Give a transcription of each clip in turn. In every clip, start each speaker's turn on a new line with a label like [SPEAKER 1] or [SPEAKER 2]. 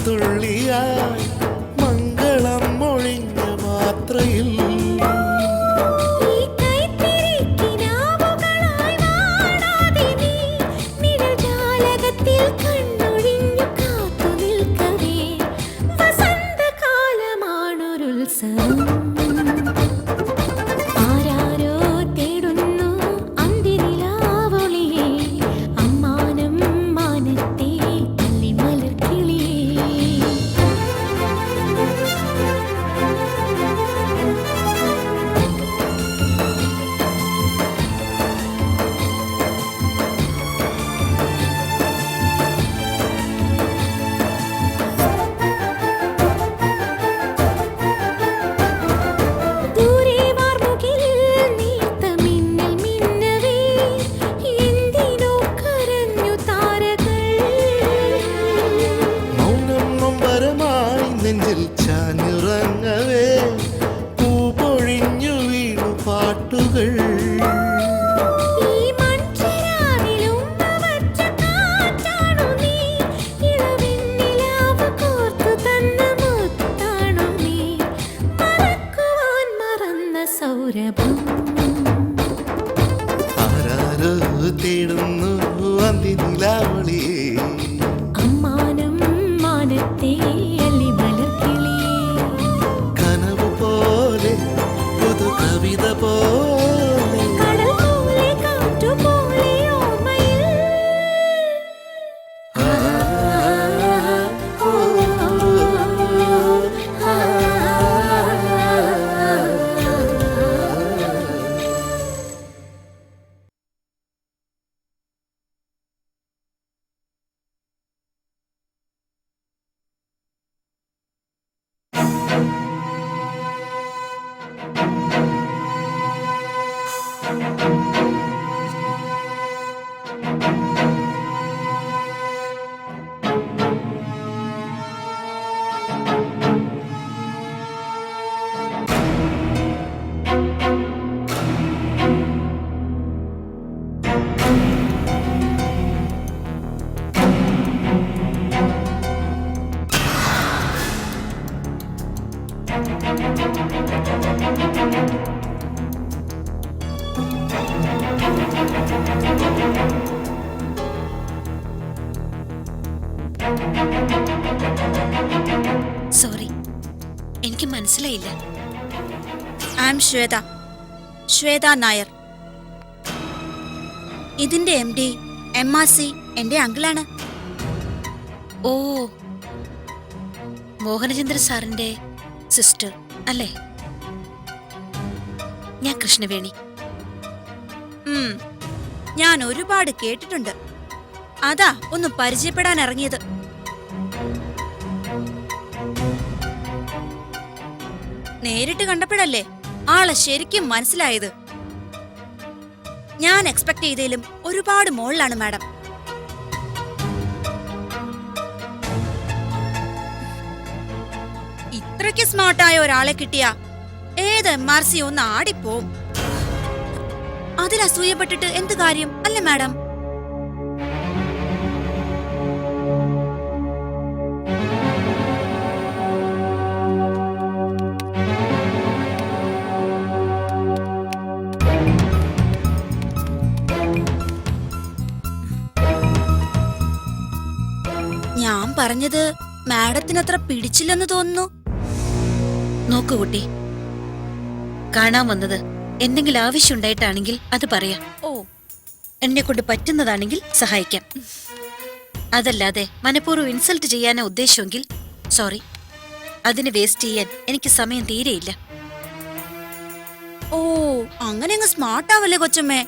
[SPEAKER 1] തുള്ളിയായി മംഗളം മൊഴിഞ്ഞ മാത്രയിൽ നെഞ്ചിൽ ചാഞ്ഞുറങ്ങവേ പൂപൊഴിഞ്ഞു വീണു പാട്ടുകൾ ആരാരോ തേടുന്നു അന്തിനിലാവളിയേ
[SPEAKER 2] അമ്മാനം മാനത്തെ
[SPEAKER 1] കവിത പോലെ
[SPEAKER 2] കടൽ പോലെ കാറ്റു പോലെ ഓർമ്മയിൽ
[SPEAKER 3] സോറി, എനിക്ക് മനസ്സിലായില്ല. I am Shweta Nair. ഇതിന്റെ MD MRC എന്റെ അങ്കിളാണ്. ഓ, മോഹനചന്ദ്ര സാറിന്റെ സിസ്റ്റർ അല്ലേ? ഞാൻ കൃഷ്ണവേണി. ഞാൻ ഒരുപാട് കേട്ടിട്ടുണ്ട്, അതാ ഒന്ന് പരിചയപ്പെടാൻ ഇറങ്ങിയത്. നേരിട്ട് കണ്ടപ്പോഴല്ലേ ആളെ ശരിക്കും മനസ്സിലായത്. ഞാൻ എക്സ്പെക്ട് ചെയ്തതിലും ഒരുപാട് മുകളിലാണ് മാഡം. ഇത്രയ്ക്ക് സ്മാർട്ടായ ഒരാളെ കിട്ടിയ ഏത് MRC ഒന്ന് ആടിപ്പോവും. അതിൽ അസൂയപ്പെട്ടിട്ട് എന്ത് കാര്യം അല്ലേ മാഡം? ഞാൻ പറഞ്ഞത് മാഡത്തിനത്ര പിടിച്ചില്ലെന്ന് തോന്നുന്നു. നോക്കൂ കുട്ടി, കാണാൻ വന്നത് എന്തെങ്കിലും ആവശ്യമുണ്ടായിട്ടാണെങ്കിൽ അത് പറയാം. ഓ, എന്നെ കൊണ്ട് പറ്റുന്നതാണെങ്കിൽ സഹായിക്കാം. അതല്ലാതെ മനഃപൂർവ്വം ഇൻസൾട്ട് ചെയ്യാനാ ഉദ്ദേശമെങ്കിൽ സോറി, അതിന് വേസ്റ്റ് ചെയ്യാൻ എനിക്ക് സമയം തീരെയില്ല. ഓ, അങ്ങനെ അങ്ങ് സ്മാർട്ടാവല്ലേ കൊച്ചമ്മേ.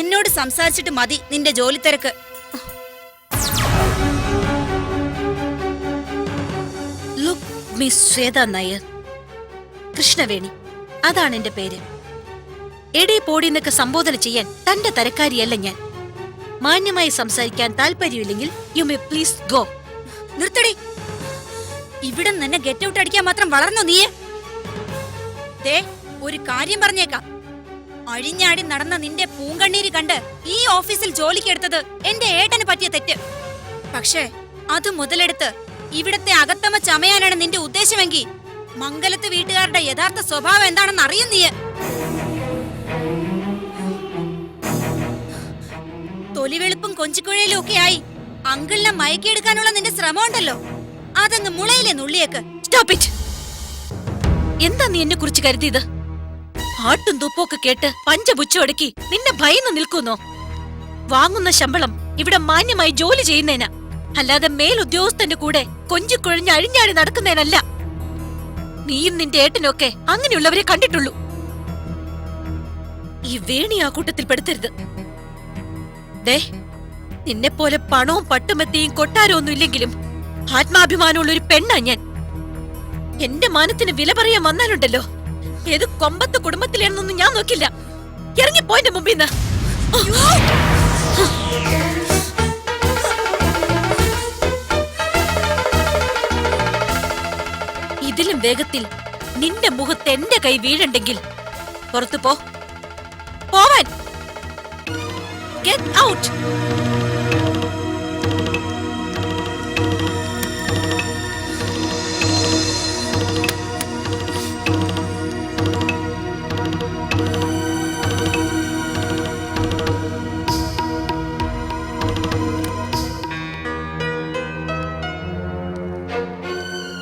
[SPEAKER 3] എന്നോട് സംസാരിച്ചിട്ട് മതി നിന്റെ ജോലി തിരക്ക്. ലുക്ക് മിസ് ശ്വേത നായർ, കൃഷ്ണവേണി അതാണ് എന്റെ പേര്. എടി പോടി എന്നൊക്കെ സംബോധന ചെയ്യാൻ തന്റെ തരക്കാരിയല്ല ഞാൻ. മാന്യമായി സംസാരിക്കാൻ താല്പര്യമില്ലെങ്കിൽ യു മേ പ്ലീസ് ഗോ. നിർത്തടി, ഇവിടെ നിന്നെ ഗെറ്റ് ഔട്ട് അടിക്കാൻ മാത്രം വളർന്നോ നീയെ? ദേ, ഒരു കാര്യം പറഞ്ഞേക്കാം, അഴിഞ്ഞാടി നടന്ന നിന്റെ പൂങ്കണ്ണീര് കണ്ട് ഈ ഓഫീസിൽ ജോലിക്കെടുത്തത് എന്റെ ഏട്ടന് പറ്റിയ തെറ്റ്.
[SPEAKER 4] പക്ഷേ അത് മുതലെടുത്ത് ഇവിടത്തെ അകത്തമ ചമയാനാണ് നിന്റെ ഉദ്ദേശമെങ്കിൽ മംഗലത്ത് വീട്ടുകാരുടെ യഥാർത്ഥ സ്വഭാവം എന്താണെന്ന് അറിയും നീ. തൊലിവെളുപ്പും കൊഞ്ചിക്കുഴയിലും ഒക്കെ ആയി അങ്കിളിനെ മയക്കിയെടുക്കാനുള്ള നിന്റെ ശ്രമം ഉണ്ടല്ലോ, അതങ്ങ് മുളയിലെ നുള്ളിയേക്ക്.
[SPEAKER 3] Stop it. എന്താ നീ എന്നെ കുറിച്ച് കരുതിയത്? ആട്ടും തുപ്പൊക്കെ കേട്ട് പഞ്ചപുച്ചൊടുക്കി നിന്നെ ഭയന്ന് നിൽക്കുന്നോ? വാങ്ങുന്ന ശമ്പളം ഇവിടെ മാന്യമായി ജോലി ചെയ്യുന്നതിനാ, അല്ലാതെ മേലുദ്യോഗസ്ഥന്റെ കൂടെ കൊഞ്ചിക്കുഴഞ്ഞ് അഴിഞ്ഞാടി നടക്കുന്നതിനല്ല. നീയും നിന്റെ ഏട്ടനൊക്കെ അങ്ങനെയുള്ളവരെ കണ്ടിട്ടുള്ളൂ. ഈ വേണി ആ കൂട്ടത്തിൽ പെടുത്തരുത്. ദേ, നിന്നെപ്പോലെ പണവും പട്ടുമെത്തിയും കൊട്ടാരവും ഒന്നും ഇല്ലെങ്കിലും ആത്മാഭിമാനമുള്ള ഒരു പെണ്ണാ ഞാൻ. എന്റെ മാനത്തിന് വില പറയാൻ വന്നാലുണ്ടല്ലോ, ഏത് കൊമ്പത്ത് കുടുംബത്തിലാണെന്നൊന്നും ഞാൻ നോക്കില്ല. ഇറങ്ങിപ്പോയിന്റെ മുമ്പിന്ന്. ഇതിലും വേഗത്തിൽ നിന്റെ മുഖത്ത് എന്റെ കൈ വീഴണ്ടെങ്കിൽ പുറത്തു പോവാൻ. Get out.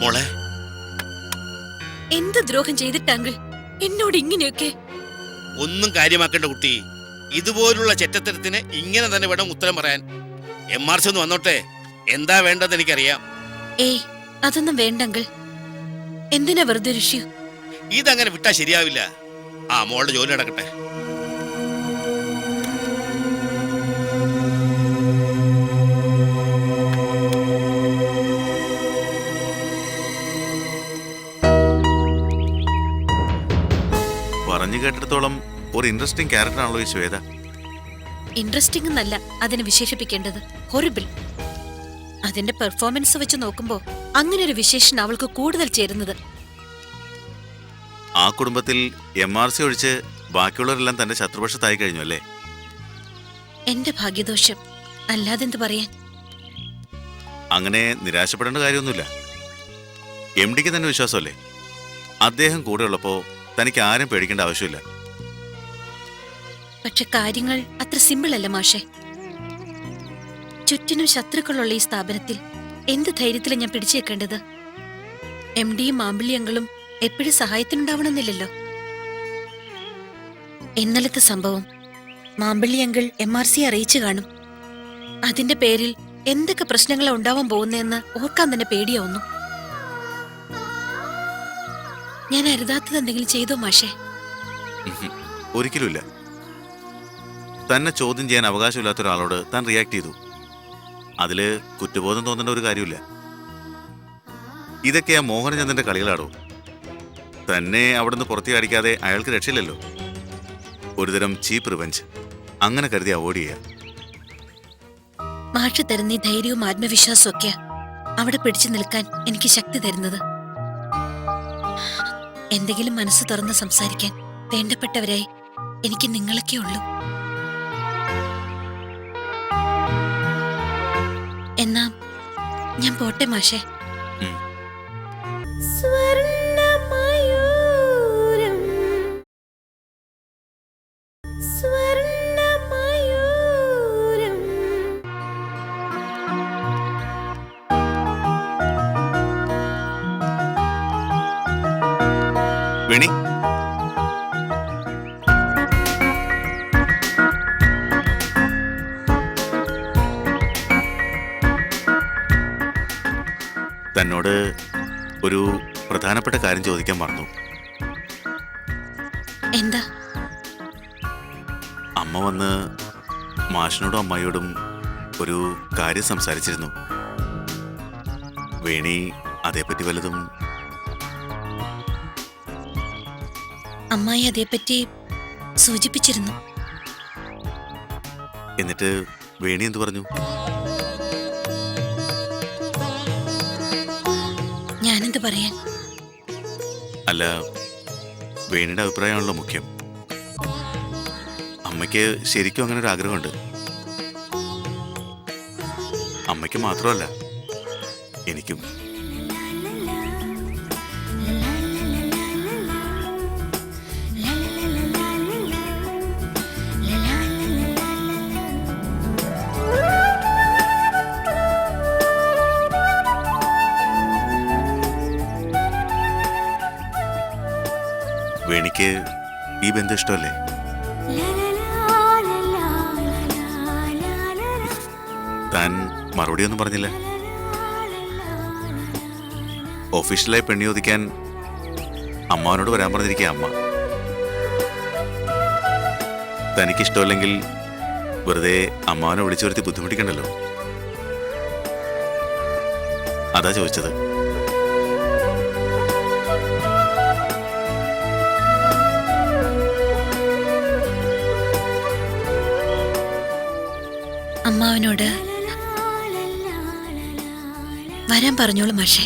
[SPEAKER 5] മോളെ,
[SPEAKER 3] എന്ത് ദ്രോഹം ചെയ്തിട്ടാങ്കിൾ എന്നോട് ഇങ്ങനെയൊക്കെ?
[SPEAKER 5] ഒന്നും കാര്യമാക്കേണ്ട കുട്ടി. ഇതുപോലുള്ള ചെറ്റത്തരത്തിന് ഇങ്ങനെ തന്നെ വേണം ഉത്തരം പറയാൻ. MRC ഒന്ന് വന്നോട്ടെ, എന്താ വേണ്ടത് എനിക്കറിയാം.
[SPEAKER 3] ഏയ്, അതൊന്നും വേണ്ടങ്കിൾ. എന്തിനാ വെറുതെ ഒരു ഇഷ്യൂ?
[SPEAKER 5] ഇതങ്ങനെ വിട്ടാ ശരിയാവില്ല. മോളുടെ ജോലി നടക്കട്ടെ.
[SPEAKER 6] പറഞ്ഞു കേട്ടിടത്തോളം ഒരു ഇൻട്രസ്റ്റിംഗ് ക്യാരക്ടർ ആണല്ലോ ഈ ശ്വേത.
[SPEAKER 3] ഇൻട്രസ്റ്റിംഗ് എന്നല്ല അതിനെ വിശേഷിപ്പിക്കേണ്ടത്, ഹൊറിബിൾ. അതിന്റെ പെർഫോമൻസ് വെച്ച് നോക്കുമ്പോ അങ്ങനെ ഒരു വിശേഷണം അവൾക്ക് കൂടുതൽ ചേരുന്നത്.
[SPEAKER 6] ആ കുടുംബത്തിൽ MRC ഒഴിച്ച് ബാക്കിയുള്ളവരെല്ലാം തന്റെ ശത്രുപക്ഷത്തായി കഴിഞ്ഞു അല്ലേ?
[SPEAKER 3] എന്റെ ഭാഗ്യദോഷം, അല്ലാതെന്ത് പറയാൻ.
[SPEAKER 6] അങ്ങനെ നിരാശപ്പെടേണ്ട കാര്യമൊന്നുമില്ല. MDക്ക് തന്നെ വിശ്വാസമല്ലേ? അദ്ദേഹം കൂടെ ഉള്ളപ്പോ തനിക്ക് ആരും പേടിക്കേണ്ട ആവശ്യമില്ല.
[SPEAKER 3] പക്ഷെ കാര്യങ്ങൾ അത്ര സിമ്പിൾ അല്ല മാഷെ. ചുറ്റിനും ശത്രുക്കളുള്ള ഈ സ്ഥാപനത്തിൽ എന്ത് ധൈര്യത്തിലാണ് ഞാൻ പിടിച്ചേക്കേണ്ടത്? MDയും മാമ്പിള്ളിയങ്ങളും എപ്പോഴും സഹായത്തിനുണ്ടാവണമെന്നില്ലല്ലോ. ഇന്നലത്തെ സംഭവം മാമ്പിള്ളിയങ്കൾ MRC അറിയിച്ചു കാണും. അതിന്റെ പേരിൽ എന്തൊക്കെ പ്രശ്നങ്ങളാണ് ഉണ്ടാവാൻ പോകുന്നതെന്ന് ഓർക്കാൻ തന്നെ പേടിയാവുന്നു. ഞാൻ അരുതാത്തത് എന്തെങ്കിലും ചെയ്തോ മാഷേ?
[SPEAKER 6] ഒരിക്കലുമില്ല. തന്നെ ചോദ്യം ചെയ്യാൻ അവകാശമില്ലാത്ത ഒരാളോട് താൻ റിയാക്ട് ചെയ്തു. അതില് കുറ്റബോധം തോന്നേണ്ട ഒരു കാര്യമില്ല. ഇതൊക്കെയാ മോഹനചന്ദ്രന്റെ കളികളാടോ. തന്നെ അവിടുന്ന് പുറത്തേടിക്കാതെ അയാൾക്ക് രക്ഷയില്ലല്ലോ. ഒരുതരം ചീപ്പ് റിവെഞ്ച് അങ്ങനെ കരുതി അവോയ്ഡ് ചെയ്യാം.
[SPEAKER 3] മാഷ് തരുന്ന ഈ ധൈര്യവും ആത്മവിശ്വാസവും ഒക്കെ അവിടെ പിടിച്ചു നിൽക്കാൻ എനിക്ക് ശക്തി തരുന്നത്. എന്തെങ്കിലും മനസ്സ് തുറന്ന് സംസാരിക്കാൻ വേണ്ടപ്പെട്ടവരായി എനിക്ക് നിങ്ങളൊക്കെ ഉള്ളൂ. എന്നാ ഞാൻ പോട്ടെ മാഷേ.
[SPEAKER 6] വേണി, തന്നോട് ഒരു പ്രധാനപ്പെട്ട കാര്യം ചോദിക്കാൻ മറന്നു.
[SPEAKER 3] എന്താ?
[SPEAKER 6] അമ്മ വന്ന് മാഷിനോടും അമ്മായിയോടും ഒരു കാര്യം സംസാരിച്ചിരുന്നു. വേണി അതേപ്പറ്റി വല്ലതും?
[SPEAKER 3] അമ്മായി അതേപ്പറ്റി സൂചിപ്പിച്ചിരുന്നു.
[SPEAKER 6] എന്നിട്ട് വേണി എന്തു പറഞ്ഞു?
[SPEAKER 3] ഞാനെന്ത് പറയാൻ?
[SPEAKER 6] അല്ല, വേണിയുടെ അഭിപ്രായമാണല്ലോ മുഖ്യം. അമ്മയ്ക്ക് ശരിക്കും അങ്ങനെ ഒരു ആഗ്രഹമുണ്ട്. അമ്മയ്ക്ക് തനിക്ക് മാത്രമല്ല എനിക്കും. വേണിക്ക് ഈ ബന്ധം ഇഷ്ടമല്ലേ? താൻ മറുപടി ഒന്നും പറഞ്ഞില്ല. ഒഫീഷ്യലായി പെണ്ണി ചോദിക്കാൻ അമ്മാവനോട് വരാൻ പറഞ്ഞിരിക്കുക അമ്മ. തനിക്കിഷ്ടമല്ലെങ്കിൽ വെറുതെ അമ്മാവനെ വിളിച്ചു വരുത്തി ബുദ്ധിമുട്ടിക്കണ്ടല്ലോ, അതാ ചോദിച്ചത്.
[SPEAKER 3] അമ്മാവനോട് വരാൻ പറഞ്ഞോളൂ മാഷേ.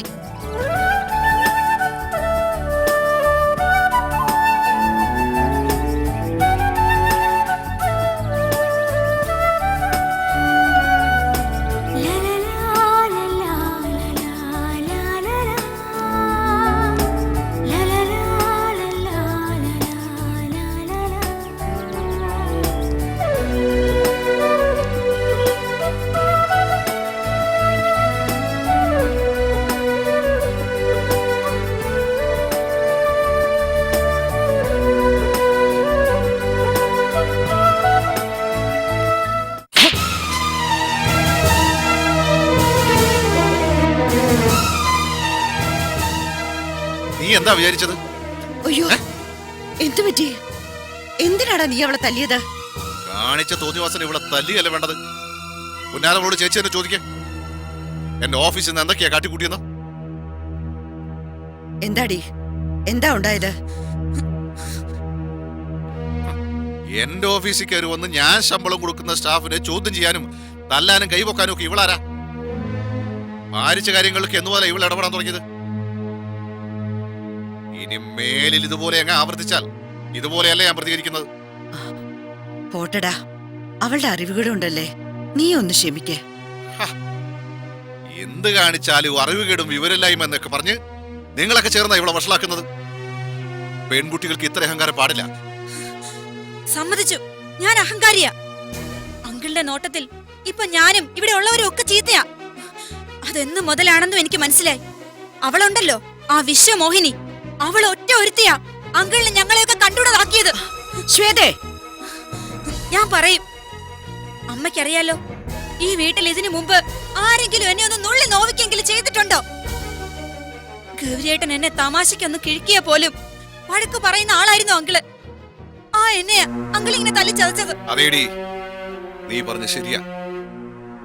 [SPEAKER 7] നീ എന്താ വിചാരിച്ചത്?
[SPEAKER 3] അയ്യോ, എന്തു പറ്റി? എന്തിനാടാ നീ അവളെ തല്ലിയത്?
[SPEAKER 7] കാണിച്ച തോന്നിവാസന ഇവിടെ തല്ലിയല്ല വേണ്ടത്. പുന്നാരവളോട് ചേച്ചി എന്നെ ചോദിക്കേ, എന്റെ ഓഫീസിൽ നിന്ന് എന്തൊക്കെയാ കാട്ടിക്കൂട്ടിയെന്ന്.
[SPEAKER 3] എന്താടി, എന്താ ഉണ്ടായത്?
[SPEAKER 7] എന്റെ ഓഫീസിൽ കയറി വന്ന് ഞാൻ ശമ്പളം കൊടുക്കുന്ന സ്റ്റാഫിനെ ചോദ്യം ചെയ്യാനും തല്ലാനും കൈവക്കാനും ഒക്കെ ഇവളാരാ? ഭാരിച്ച കാര്യങ്ങൾക്ക് എന്നുപോലെ ഇവൾ ഇടപെടാൻ തുടങ്ങിയത്. ഇനി മേലിൽ ഇതുപോലെ അങ്ങ് ആവർത്തിച്ചാൽ ഇതുപോലെയല്ല ഞാൻ പ്രതികരിക്കുന്നത്.
[SPEAKER 8] പോട്ടടാ, അവളുടെ അറിവുകളുണ്ടല്ലേ, നീ ഒന്ന് ക്ഷമിക്കേ.
[SPEAKER 7] എന്ത് കാണിച്ചാലും അറിവുകേടും വിവരമില്ലായ്മ എന്നൊക്കെ പറഞ്ഞ് നിങ്ങളൊക്കെ ചേർന്ന ഇവിടെ വഷളാക്കുന്നത്. പെൺകുട്ടികൾക്ക് ഇത്ര അഹങ്കാരം പാടില്ല.
[SPEAKER 4] സമ്മതിച്ചു, ഞാൻ അഹങ്കാരിയാ. അങ്കിളുടെ നോട്ടത്തിൽ ഇപ്പൊ ഞാനും ഇവിടെ ഉള്ളവരും ഒക്കെ ചീത്തയാ. അതെന്ന് മുതലാണെന്നും എനിക്ക് മനസ്സിലായി. അവളുണ്ടല്ലോ, ആ വിശ്വമോഹിനി, അവൾ ഒറ്റ ഒരുത്തിയാ അങ്കിളിനെ ഞങ്ങളെയൊക്കെ കണ്ടുകൂടാക്കിയത്.
[SPEAKER 8] ശ്വേതേ,
[SPEAKER 4] ഞാൻ പറയും, അമ്മയ്ക്കറിയാലോ ഈ വീട്ടിൽ ഇതിനു മുമ്പ് ആരെങ്കിലും എന്നെ ഒന്ന് നുള്ളി നോവിക്കെങ്കിലും ചെയ്തിട്ടുണ്ടോ? ഗൗരിയേട്ടൻ എന്നെ തമാശയ്ക്കൊന്ന് കിഴക്കിയ പോലും വഴക്ക് പറയുന്ന ആളായിരുന്നു അങ്കിള്. ആ എന്നെയാ അങ്കിൾ ഇങ്ങനെ തല്ലി ചതച്ചത്.
[SPEAKER 7] അതേടി, നീ പറഞ്ഞ ശരിയാ.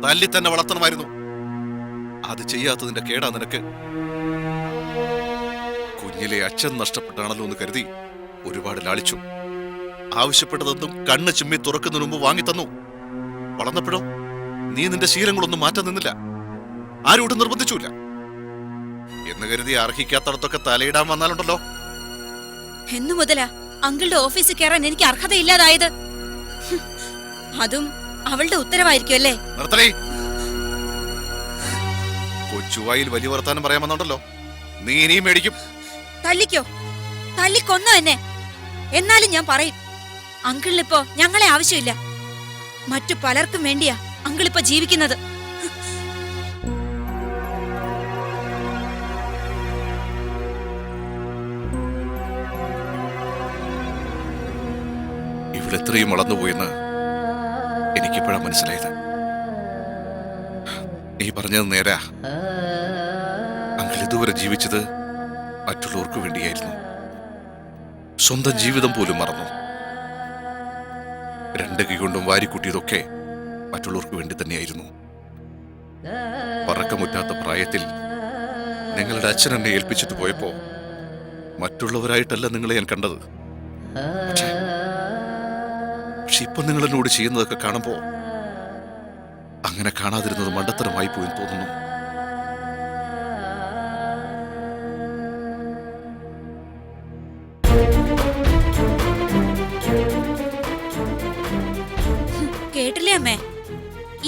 [SPEAKER 7] തല്ലി തന്നെ വളർത്തണമായിരുന്നു. അത് ചെയ്യാത്തതിന്റെ കേടാ നിനക്ക്. കുഞ്ഞിലെ അച്ഛൻ നഷ്ടപ്പെട്ടാണല്ലോ എന്ന് കരുതി ഒരുപാട് ലാളിച്ചു. ആവശ്യപ്പെട്ടതെന്തും കണ്ണ് ചിമ്മി തുറക്കുന്നതിന് മുമ്പ് വാങ്ങിത്തന്നു. വളർന്നപ്പോഴോ നീ നിന്റെ ശീലങ്ങളൊന്നും മാറ്റാൻ നിന്നില്ല. ആരോടും നിർബന്ധിച്ചില്ല എന്ന് കരുതി അർഹിക്കാത്തടത്തൊക്കെ തലയിടാൻ വന്നാലുണ്ടല്ലോ.
[SPEAKER 4] എന്നു മുതലാ അങ്കിളുടെ ഓഫീസിൽ കയറാൻ എനിക്ക് അർഹതയില്ലാതായത്? അതും അവളുടെ ഉത്തരവായിരിക്കും അല്ലേ?
[SPEAKER 7] നിർത്തലേ. കൊച്ചുവായിൽ വലിയ വർത്താനം പറയാൻ വന്നോണ്ടല്ലോ, നീ ഇനിയും മേടിക്കും.
[SPEAKER 4] തല്ലിക്കോ, തല്ലിക്കൊന്നോ എന്നെ. എന്നാലും ഞാൻ പറയും, അങ്കിളിനിപ്പോ ഞങ്ങളെ ആവശ്യമില്ല. മറ്റു പലർക്കും വേണ്ടിയാ അങ്കിളിപ്പോ ജീവിക്കുന്നത്.
[SPEAKER 7] ഇവളെത്രയും വളർന്നുപോയെന്ന് എനിക്കിപ്പോഴാണ് മനസ്സിലായത്. നീ പറഞ്ഞത് നേരാ. അങ്കിൾ ഇതുവരെ ജീവിച്ചത് മറ്റുള്ളവർക്ക് വേണ്ടിയായിരുന്നു. സ്വന്തം ജീവിതം പോലും മറന്നു. രണ്ട് കൈ കൊണ്ടും വാരിക്കൂട്ടിയതൊക്കെ മറ്റുള്ളവർക്ക് വേണ്ടി തന്നെയായിരുന്നു. പറക്കമുറ്റാത്ത പ്രായത്തിൽ നിങ്ങളുടെ അച്ഛൻ എന്നെ ഏൽപ്പിച്ചിട്ട് പോയപ്പോ മറ്റുള്ളവരായിട്ടല്ല നിങ്ങളെ ഞാൻ കണ്ടത്. പക്ഷെ ഇപ്പൊ നിങ്ങൾ എന്നോട് ചെയ്യുന്നതൊക്കെ കാണുമ്പോ അങ്ങനെ കാണാതിരുന്നത് മണ്ടത്തരമായി പോയി തോന്നുന്നു.
[SPEAKER 4] കേട്ടില്ലേ അമ്മേ,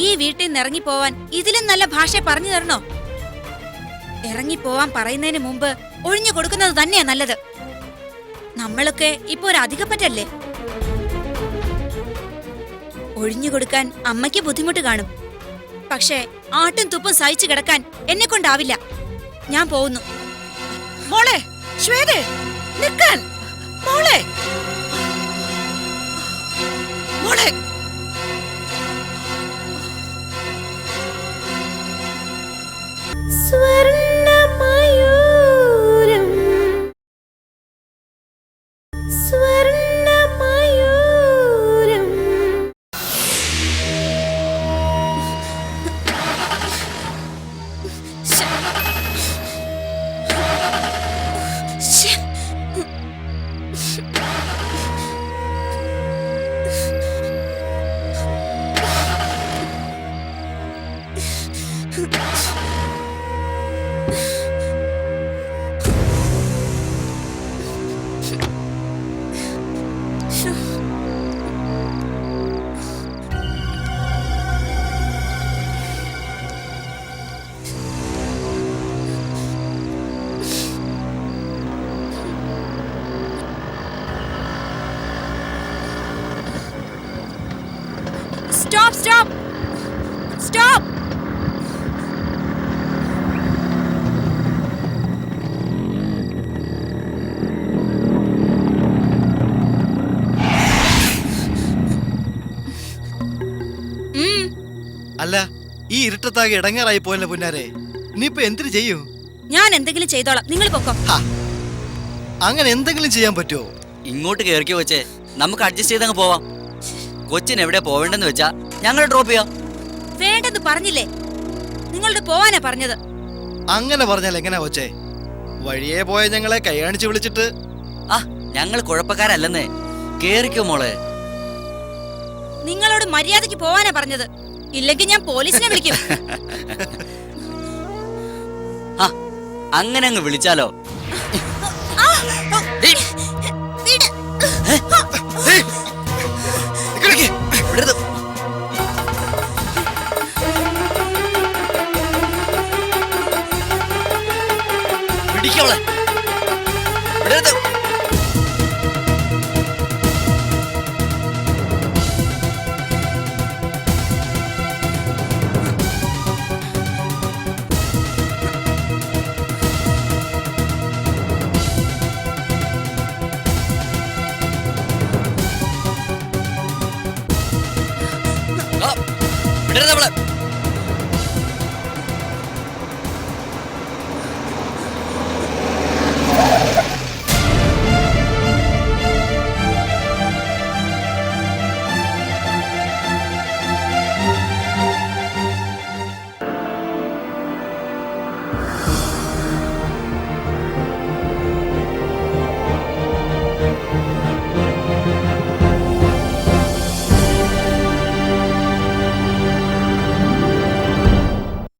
[SPEAKER 4] ഈ വീട്ടിൽ നിന്ന് ഇറങ്ങിപ്പോവാൻ ഇതിലും നല്ല ഭാഷ പറഞ്ഞു തരണോ? ഇറങ്ങിപ്പോവാൻ പറയുന്നതിന് മുമ്പ് ഒഴിഞ്ഞു കൊടുക്കുന്നത് തന്നെയാ നല്ലത്. നമ്മളൊക്കെ ഇപ്പൊ ഒരു അധികപ്പറ്റല്ലേ. ഒഴിഞ്ഞു കൊടുക്കാൻ അമ്മയ്ക്ക് ബുദ്ധിമുട്ട് കാണും. പക്ഷേ ആട്ടും തുപ്പും സഹിച്ചു കിടക്കാൻ എന്നെ കൊണ്ടാവില്ല. ഞാൻ പോകുന്നു.
[SPEAKER 8] മോളെ ശ്വേതേ, നിക്കാൻ. മോളെ മോളെ
[SPEAKER 2] സ്വർണ്ണമയൂരം സ്വർണ്ണമയൂരം
[SPEAKER 4] ശ്ശെ. Stop! Stop! Stop!
[SPEAKER 9] അല്ല, ഈ ഇരുട്ടത്താകെ ഇടങ്ങാറായി പോയല്ലേ പുന്നാരെ. ഇനിയിപ്പോ എന്തിനു ചെയ്യൂ?
[SPEAKER 4] ഞാൻ എന്തെങ്കിലും ചെയ്തോളാം. നിങ്ങൾ പൊക്കോ.
[SPEAKER 9] അങ്ങനെ എന്തെങ്കിലും ചെയ്യാൻ പറ്റുമോ?
[SPEAKER 10] ഇങ്ങോട്ട് കയറിക്കോ കൊച്ചേ, നമുക്ക് അഡ്ജസ്റ്റ് ചെയ്തങ്ങ് പോവാം. കൊച്ചിന് എവിടെ പോവേണ്ടെന്ന് വെച്ചാ ഞങ്ങൾ ഡ്രോപ്പ് ചെയ്യാം.
[SPEAKER 4] വേണ്ടെന്ന് പറഞ്ഞില്ലേ? നിങ്ങളോട് പോവാനാ പറഞ്ഞത്.
[SPEAKER 9] അങ്ങനെ പറഞ്ഞാൽ എങ്ങനെയാ കൊച്ചേ? വഴിയെ പോയ ഞങ്ങളെ കൈ കാണിച്ച് വിളിച്ചിട്ട്.
[SPEAKER 10] ആ, ഞങ്ങൾ കുഴപ്പക്കാരല്ലെന്നേ. കേറിക്കോ മോളെ.
[SPEAKER 4] നിങ്ങളോട് മര്യാദയ്ക്ക് പോവാനാ പറഞ്ഞത്. ഇല്ലെങ്കിൽ ഞാൻ പോലീസിനെ വിളിക്കും.
[SPEAKER 10] ആ, അങ്ങനെ അങ്ങ് വിളിച്ചാലോ?
[SPEAKER 9] വിടരുത്.
[SPEAKER 10] പിടിക്കോളെ. വിടരുത്.